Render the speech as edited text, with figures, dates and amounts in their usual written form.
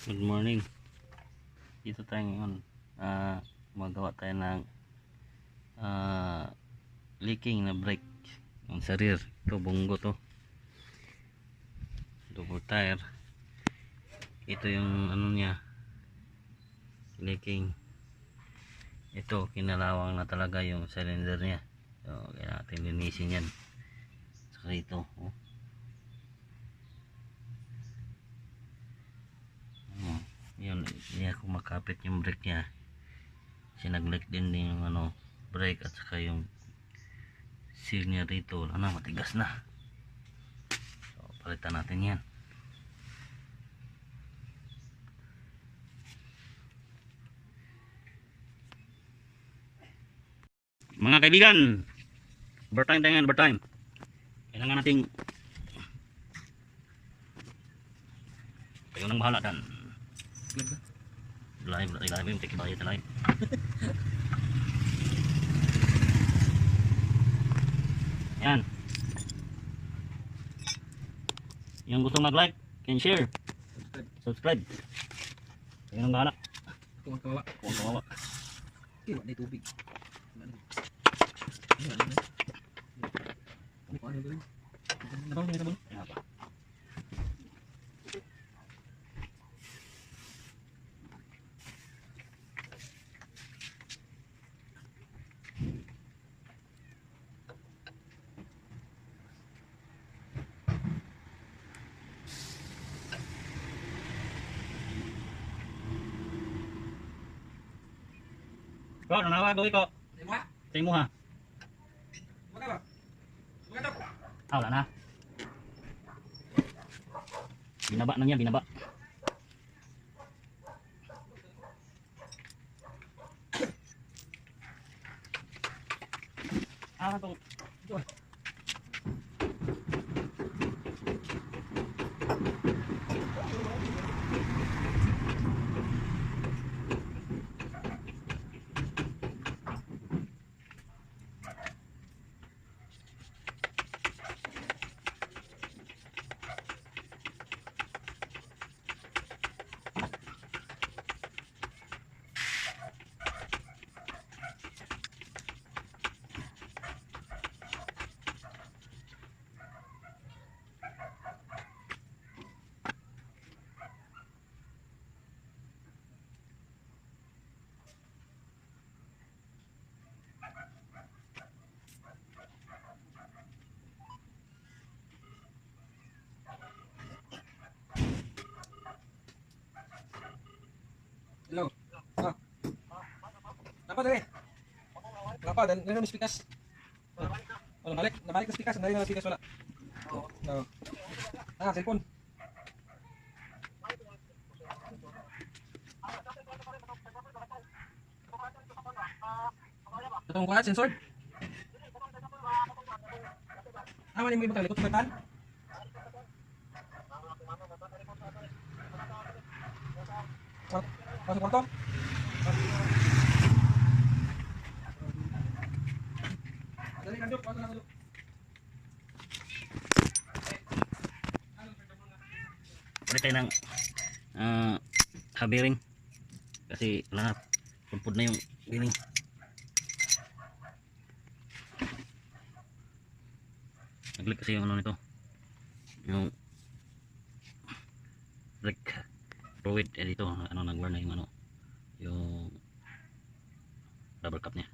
Good morning. Dito tayo ngayon. Magawa tayo ng leaking na brake ng sarir. Ito bunggo to. Double tire. Ito yung ano niya. Leaking. Ito kinalawang na talaga yung cylinder niya. So kaya natin linisin yan. Saka ito. Oh. Yun, hindi ako makapit yung brake niya. Sinaglik din yung ano, brake at saka yung seal niya rito. Ano, matigas na. So, palitan natin yan. Mga kaibigan, overtime tayo ngayon, overtime. Kailangan nating kayo nang bahala dan. Live yung tikibayad na live. Yan. Yung gusto mag-like and share, subscribe. Kayo nang bahala. Kuwang kawawa. Kuwang kawawa. Iwa na tubig. Nabang niya sabon. Yan pa. Ko, nanawa gawin ko. Tingmo ha. Wala na. Binaba na niya, binaba. Itong Hello. Dapat dali. Ngapa dan ngano ni speakers? Wala balik, nabalik na speakers, nabalik na speakers wala. No. Cellphone. Itong kuha sensor. Aman yung ibang likod petan. Masuk kwarto. Dali kanduk, pasok na kanduk. ulit tayo ng habiring. Kasi wala na. Pulpud na yung biling. Naglik kasi yung ano nito. Yung brake fluid dito ano nag-burn na yung ano yung rubber cap niya.